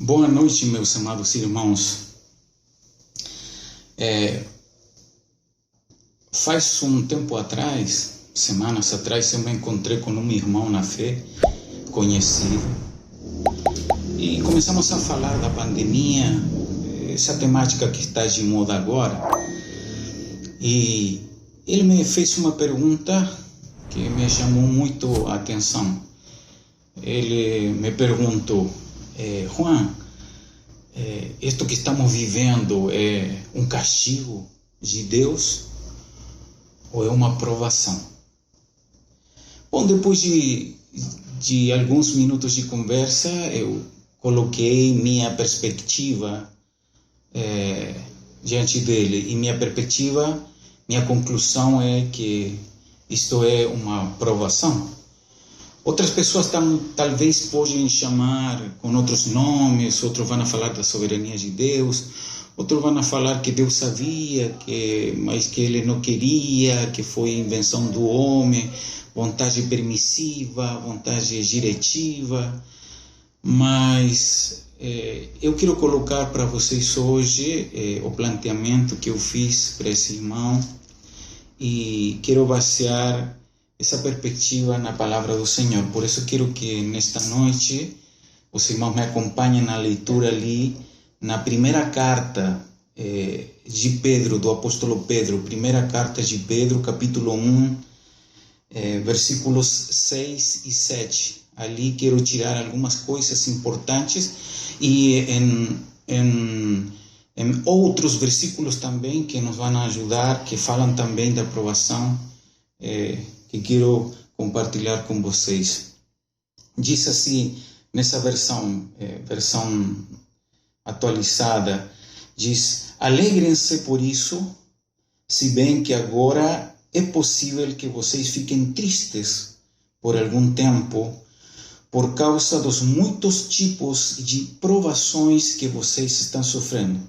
Boa noite, meus amados irmãos. Faz um tempo atrás, semanas atrás, eu me encontrei com um irmão na fé, conhecido, e começamos a falar da pandemia, essa temática que está de moda agora, e ele me fez uma pergunta que me chamou muito a atenção. Ele me perguntou: Juan, isto que estamos vivendo é um castigo de Deus ou é uma provação? Bom, depois de alguns minutos de conversa, eu coloquei minha perspectiva diante dele, e minha conclusão é que isto é uma provação. Outras pessoas talvez podem chamar com outros nomes, outros vão falar da soberania de Deus, outros vão falar que Deus sabia, mas que ele não queria, que foi invenção do homem, vontade permissiva, vontade diretiva. Mas eu quero colocar para vocês hoje o planteamento que eu fiz para esse irmão, e quero basear essa perspectiva na palavra do Senhor. Por isso quero que nesta noite os irmãos me acompanhem na leitura ali na primeira carta de Pedro, do apóstolo Pedro, primeira carta de Pedro, capítulo 1, versículos 6 e 7. Ali quero tirar algumas coisas importantes, e em outros versículos também que nos vão ajudar, que falam também da aprovação, que quero compartilhar com vocês. Diz assim, nessa versão atualizada, diz: alegrem-se por isso, se bem que agora é possível que vocês fiquem tristes por algum tempo, por causa dos muitos tipos de provações que vocês estão sofrendo.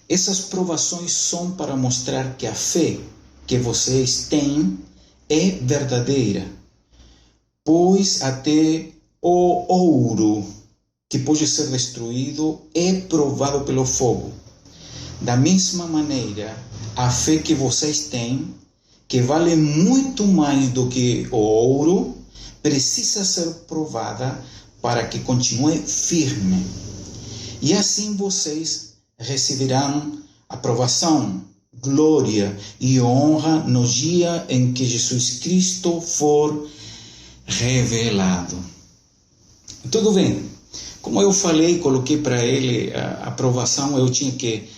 Essas provações são para mostrar que a fé que vocês têm é verdadeira, pois até o ouro que pode ser destruído é provado pelo fogo. Da mesma maneira, a fé que vocês têm, que vale muito mais do que o ouro, precisa ser provada para que continue firme. E assim vocês receberão aprovação, glória e honra no dia em que Jesus Cristo for revelado. Tudo bem. Como eu falei, coloquei para ele a aprovação, eu tinha que,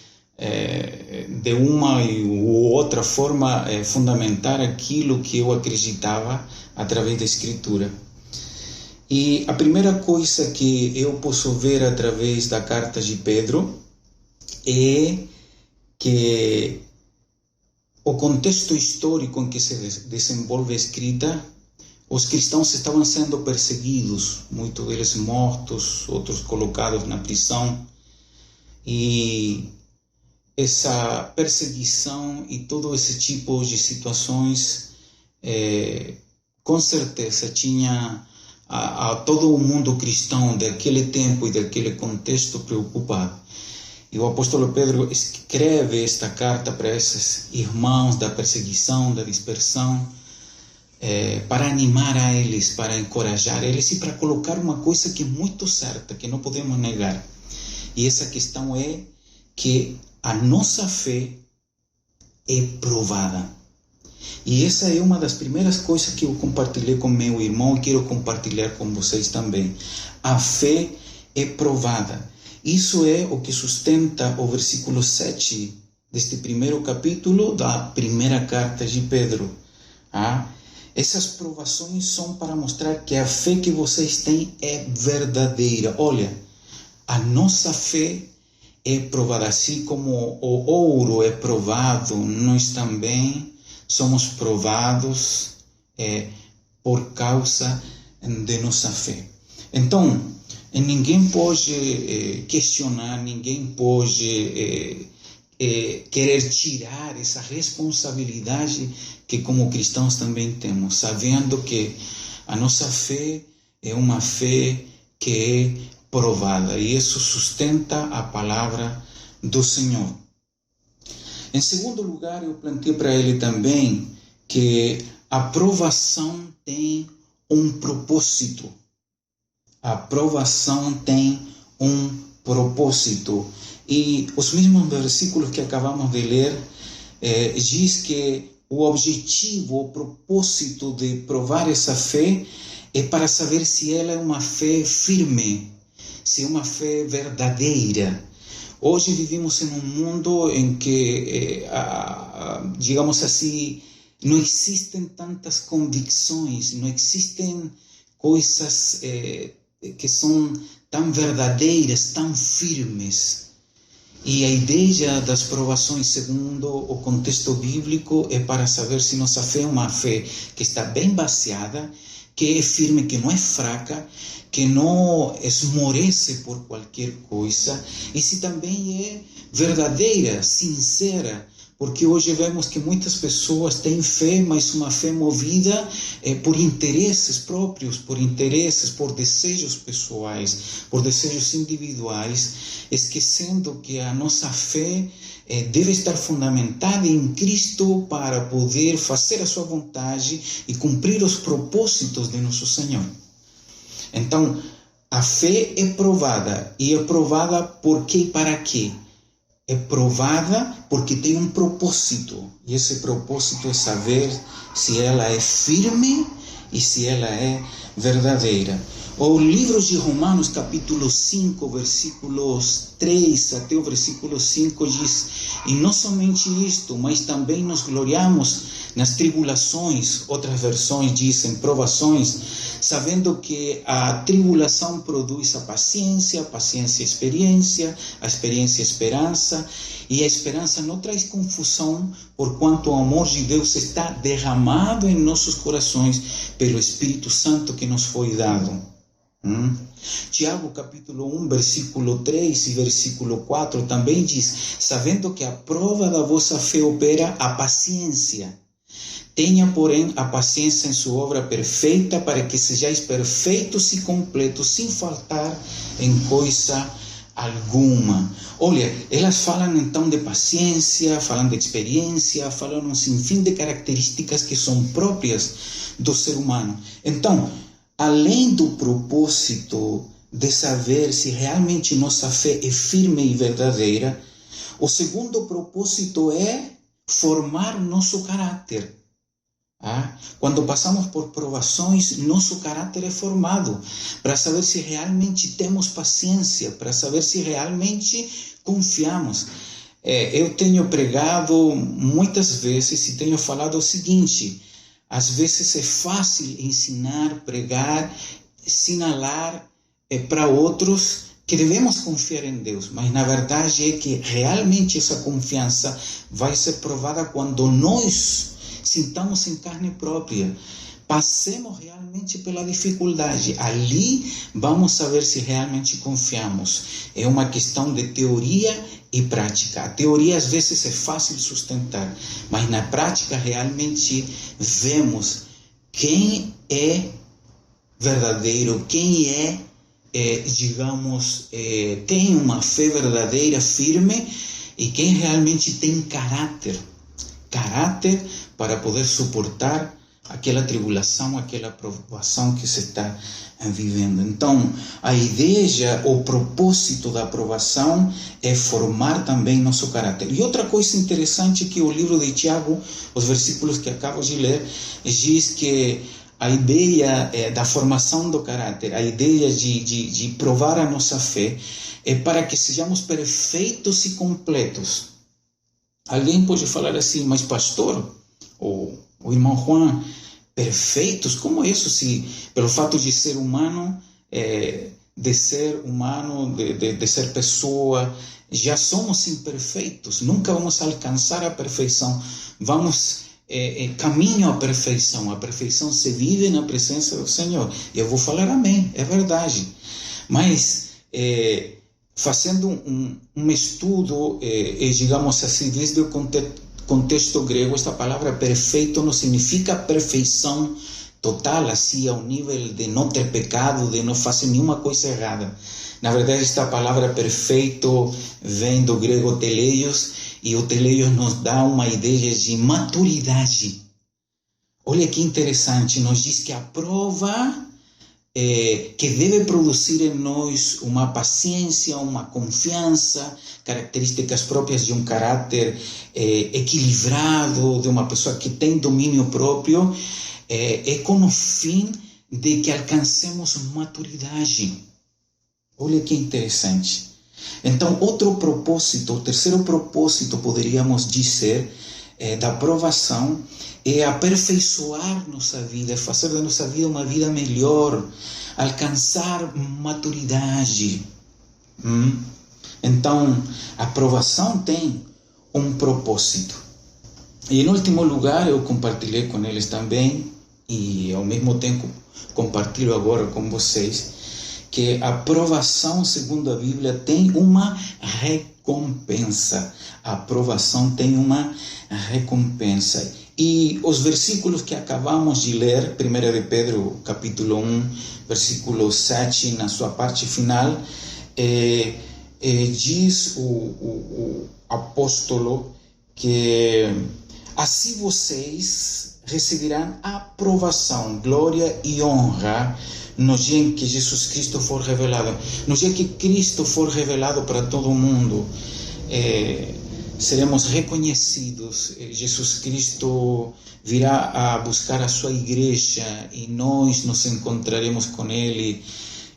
de uma ou outra forma, fundamentar aquilo que eu acreditava através da Escritura. E a primeira coisa que eu posso ver através da carta de Pedro é que o contexto histórico em que se desenvolve a escrita, os cristãos estavam sendo perseguidos, muitos deles mortos, outros colocados na prisão, e essa perseguição e todo esse tipo de situações, com certeza tinha a todo o mundo cristão daquele tempo e daquele contexto preocupado. E o apóstolo Pedro escreve esta carta para esses irmãos da perseguição, da dispersão, para animar a eles, para encorajar eles e para colocar uma coisa que é muito certa, que não podemos negar. E essa questão é que a nossa fé é provada. E essa é uma das primeiras coisas que eu compartilhei com meu irmão e quero compartilhar com vocês também. A fé é provada. Isso é o que sustenta o versículo 7 deste primeiro capítulo da primeira carta de Pedro. Essas provações são para mostrar que a fé que vocês têm é verdadeira. Olha, a nossa fé é provada, assim como o ouro é provado, nós também somos provados por causa de nossa fé. Então, ninguém pode questionar, ninguém pode querer tirar essa responsabilidade que como cristãos também temos, sabendo que a nossa fé é uma fé que é provada. E isso sustenta a palavra do Senhor. Em segundo lugar, eu plantei para ele também que a provação tem um propósito. A provação tem um propósito. E os mesmos versículos que acabamos de ler diz que o objetivo, o propósito de provar essa fé é para saber se ela é uma fé firme, se é uma fé verdadeira. Hoje vivimos em um mundo em que, digamos assim, não existem tantas convicções, não existem coisas que são tão verdadeiras, tão firmes. E a ideia das provações, segundo o contexto bíblico, é para saber se nossa fé é uma fé que está bem baseada, que é firme, que não é fraca, que não esmorece por qualquer coisa, e se também é verdadeira, sincera, porque hoje vemos que muitas pessoas têm fé, mas uma fé movida por interesses próprios, por desejos pessoais, por desejos individuais, esquecendo que a nossa fé deve estar fundamentada em Cristo para poder fazer a sua vontade e cumprir os propósitos de nosso Senhor. Então, a fé é provada, e é provada por quê e para quê? É provada porque tem um propósito, e esse propósito é saber se ela é firme e se ela é verdadeira. O livro de Romanos, capítulo 5, versículos 3 até o versículo 5 diz: e não somente isto, mas também nos gloriamos nas tribulações, outras versões dizem provações, sabendo que a tribulação produz a paciência experiência, a experiência esperança, e a esperança não traz confusão, porquanto o amor de Deus está derramado em nossos corações pelo Espírito Santo que nos foi dado. Tiago capítulo 1, versículo 3 e versículo 4 também diz: sabendo que a prova da vossa fé opera a paciência. Tenha, porém, a paciência em sua obra perfeita, para que sejais perfeitos e completos, sem faltar em coisa alguma. Olha, elas falam então de paciência, falam de experiência, falam um sinfim de características que são próprias do ser humano. Então, além do propósito de saber se realmente nossa fé é firme e verdadeira, o segundo propósito é formar nosso caráter. Quando passamos por provações, nosso caráter é formado para saber se realmente temos paciência, para saber se realmente confiamos. Eu tenho pregado muitas vezes e tenho falado o seguinte: às vezes é fácil ensinar, pregar, sinalar para outros que devemos confiar em Deus, mas na verdade é que realmente essa confiança vai ser provada quando nós sintamos em carne própria, passemos realmente pela dificuldade. Ali vamos saber se realmente confiamos. É uma questão de teoria e prática. A teoria às vezes é fácil de sustentar, mas na prática realmente vemos quem é verdadeiro, quem tem uma fé verdadeira, firme, e quem realmente tem caráter para poder suportar aquela tribulação, aquela provação que se está vivendo. Então, a ideia, o propósito da provação é formar também nosso caráter. E outra coisa interessante que o livro de Tiago, os versículos que acabo de ler, diz que a ideia da formação do caráter, a ideia de provar a nossa fé, é para que sejamos perfeitos e completos. Alguém pode falar assim: mas pastor, ou o irmão Juan, perfeitos? Como isso? Se pelo fato de ser humano, de ser pessoa, já somos imperfeitos, nunca vamos alcançar a perfeição, vamos caminho à perfeição. A perfeição se vive na presença do Senhor. E eu vou falar amém, é verdade. Mas fazendo um estudo, digamos assim, desde o contexto grego, esta palavra perfeito não significa perfeição total, assim, ao nível de não ter pecado, de não fazer nenhuma coisa errada. Na verdade, esta palavra perfeito vem do grego teleios, e o teleios nos dá uma ideia de maturidade. Olha que interessante, nos diz que a prova que deve produzir em nós uma paciência, uma confiança, características próprias de um caráter equilibrado, de uma pessoa que tem domínio próprio, é com o fim de que alcancemos maturidade. Olha que interessante. Então, outro propósito, o terceiro propósito, poderíamos dizer, da aprovação, é aperfeiçoar nossa vida, fazer da nossa vida uma vida melhor, alcançar maturidade. Então, a aprovação tem um propósito. E, em último lugar, eu compartilhei com eles também, e ao mesmo tempo compartilho agora com vocês, que a aprovação, segundo a Bíblia, tem uma recompensa. A aprovação tem uma recompensa. E os versículos que acabamos de ler, 1 de Pedro, capítulo 1, versículo 7, na sua parte final, diz o apóstolo que assim vocês receberão aprovação, glória e honra no dia em que Jesus Cristo for revelado. No dia que Cristo for revelado para todo o mundo, seremos reconhecidos. Jesus Cristo virá a buscar a sua igreja e nós nos encontraremos com Ele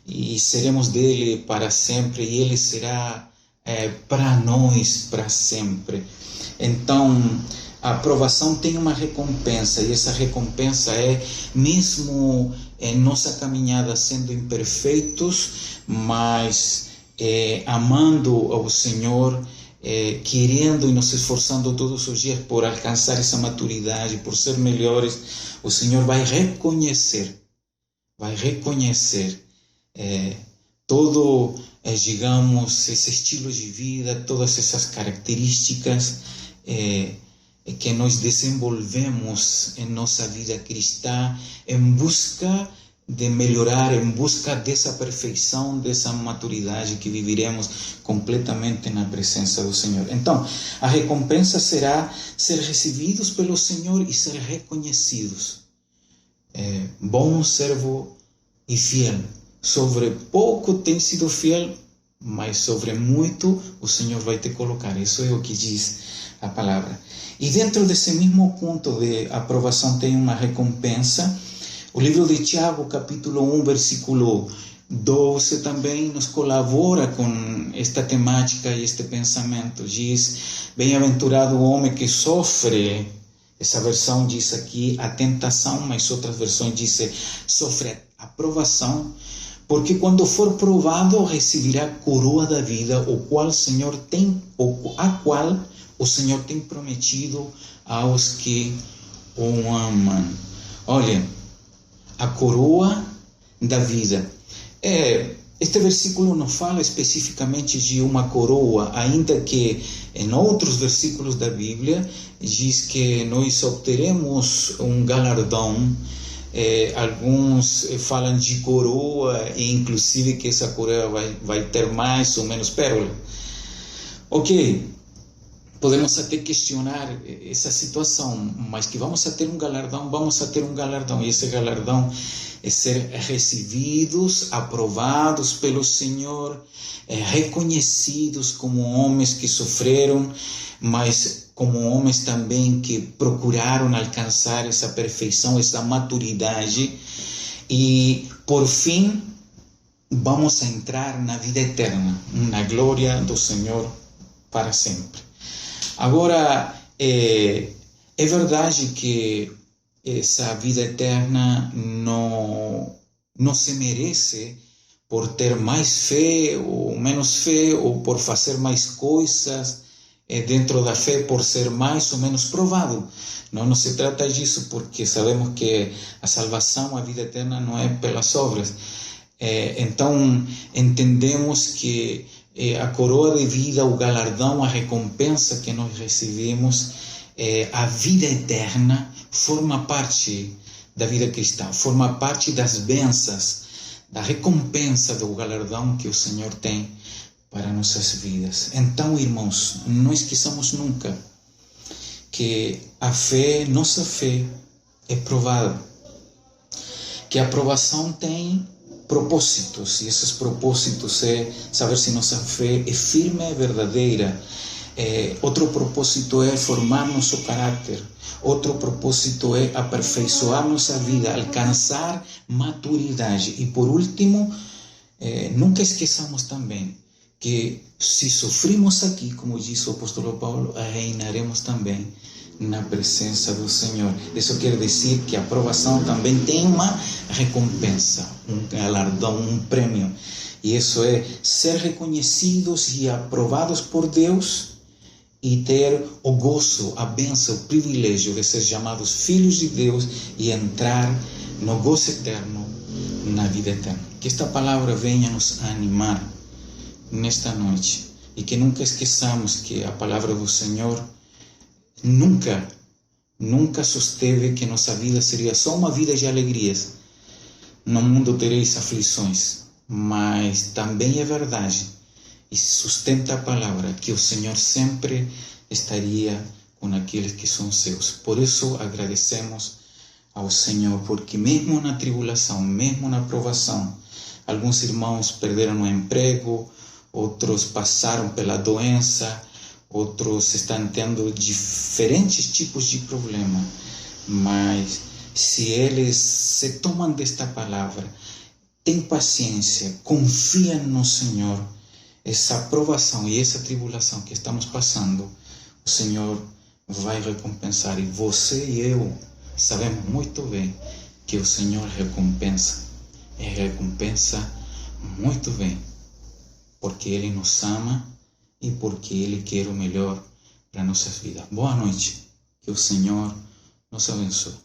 e seremos dele para sempre, e Ele será para nós para sempre. Então, a aprovação tem uma recompensa, e essa recompensa é, mesmo em nossa caminhada sendo imperfeitos, mas amando ao Senhor, querendo e nos esforçando todos os dias por alcançar essa maturidade, por ser melhores, o Senhor vai reconhecer todo, digamos, esse estilo de vida, todas essas características que nós desenvolvemos em nossa vida cristã, em busca de melhorar, em busca dessa perfeição, dessa maturidade que viveremos completamente na presença do Senhor. Então, a recompensa será ser recebidos pelo Senhor e ser reconhecidos. Bom servo e fiel. Sobre pouco tem sido fiel, mas sobre muito o Senhor vai te colocar. Isso é o que diz a palavra. E dentro desse mesmo ponto de aprovação tem uma recompensa. O livro de Tiago, capítulo 1, versículo 12, também nos colabora com esta temática e este pensamento. Diz: bem-aventurado o homem que sofre. Essa versão diz aqui a tentação, mas outras versões dizem sofre a provação, porque quando for provado receberá a coroa da vida, a qual o Senhor tem prometido aos que o amam. Olha, a coroa da vida. Este versículo não fala especificamente de uma coroa, ainda que em outros versículos da Bíblia diz que nós obteremos um galardão. Alguns falam de coroa, e inclusive que essa coroa vai ter mais ou menos pérola. Ok, podemos até questionar essa situação, mas que vamos a ter um galardão, e esse galardão é ser recebidos, aprovados pelo Senhor, reconhecidos como homens que sofreram, mas como homens também que procuraram alcançar essa perfeição, essa maturidade, e por fim vamos a entrar na vida eterna, na glória do Senhor para sempre. Agora, é verdade que essa vida eterna não se merece por ter mais fé ou menos fé, ou por fazer mais coisas dentro da fé, por ser mais ou menos provado. Não se trata disso, porque sabemos que a salvação, a vida eterna, não é pelas obras. Então, entendemos que a coroa de vida, o galardão, a recompensa que nós recebemos, a vida eterna, forma parte da vida cristã, forma parte das bênçãos, da recompensa, do galardão que o Senhor tem para nossas vidas. Então, irmãos, não esqueçamos nunca que a fé, nossa fé, é provada, que a aprovação tem propósitos, e esses propósitos é saber se nossa fé é firme, é verdadeira. Outro propósito é formar nosso caráter. Outro propósito é aperfeiçoar nossa vida, alcançar maturidade. E por último, nunca esqueçamos também que se sofrimos aqui, como disse o apóstolo Paulo, reinaremos também na presença do Senhor. Isso quer dizer que a aprovação também tem uma recompensa, um galardão, um prêmio. E isso é ser reconhecidos e aprovados por Deus e ter o gozo, a bênção, o privilégio de ser chamados filhos de Deus e entrar no gozo eterno, na vida eterna. Que esta palavra venha nos animar nesta noite e que nunca esqueçamos que a palavra do Senhor nunca susteve que nossa vida seria só uma vida de alegrias. No mundo tereis aflições, mas também é verdade e sustenta a palavra que o Senhor sempre estaria com aqueles que são seus. Por isso agradecemos ao Senhor, porque mesmo na tribulação, mesmo na provação, alguns irmãos perderam o emprego, outros passaram pela doença, outros estão tendo diferentes tipos de problema, mas se eles se tomam desta palavra, tem paciência, confia no Senhor, essa provação e essa tribulação que estamos passando, o Senhor vai recompensar. E você e eu sabemos muito bem que o Senhor recompensa, e recompensa muito bem, porque Ele nos ama e porque Ele quer o melhor para nossas vidas. Boa noite, que o Senhor nos abençoe.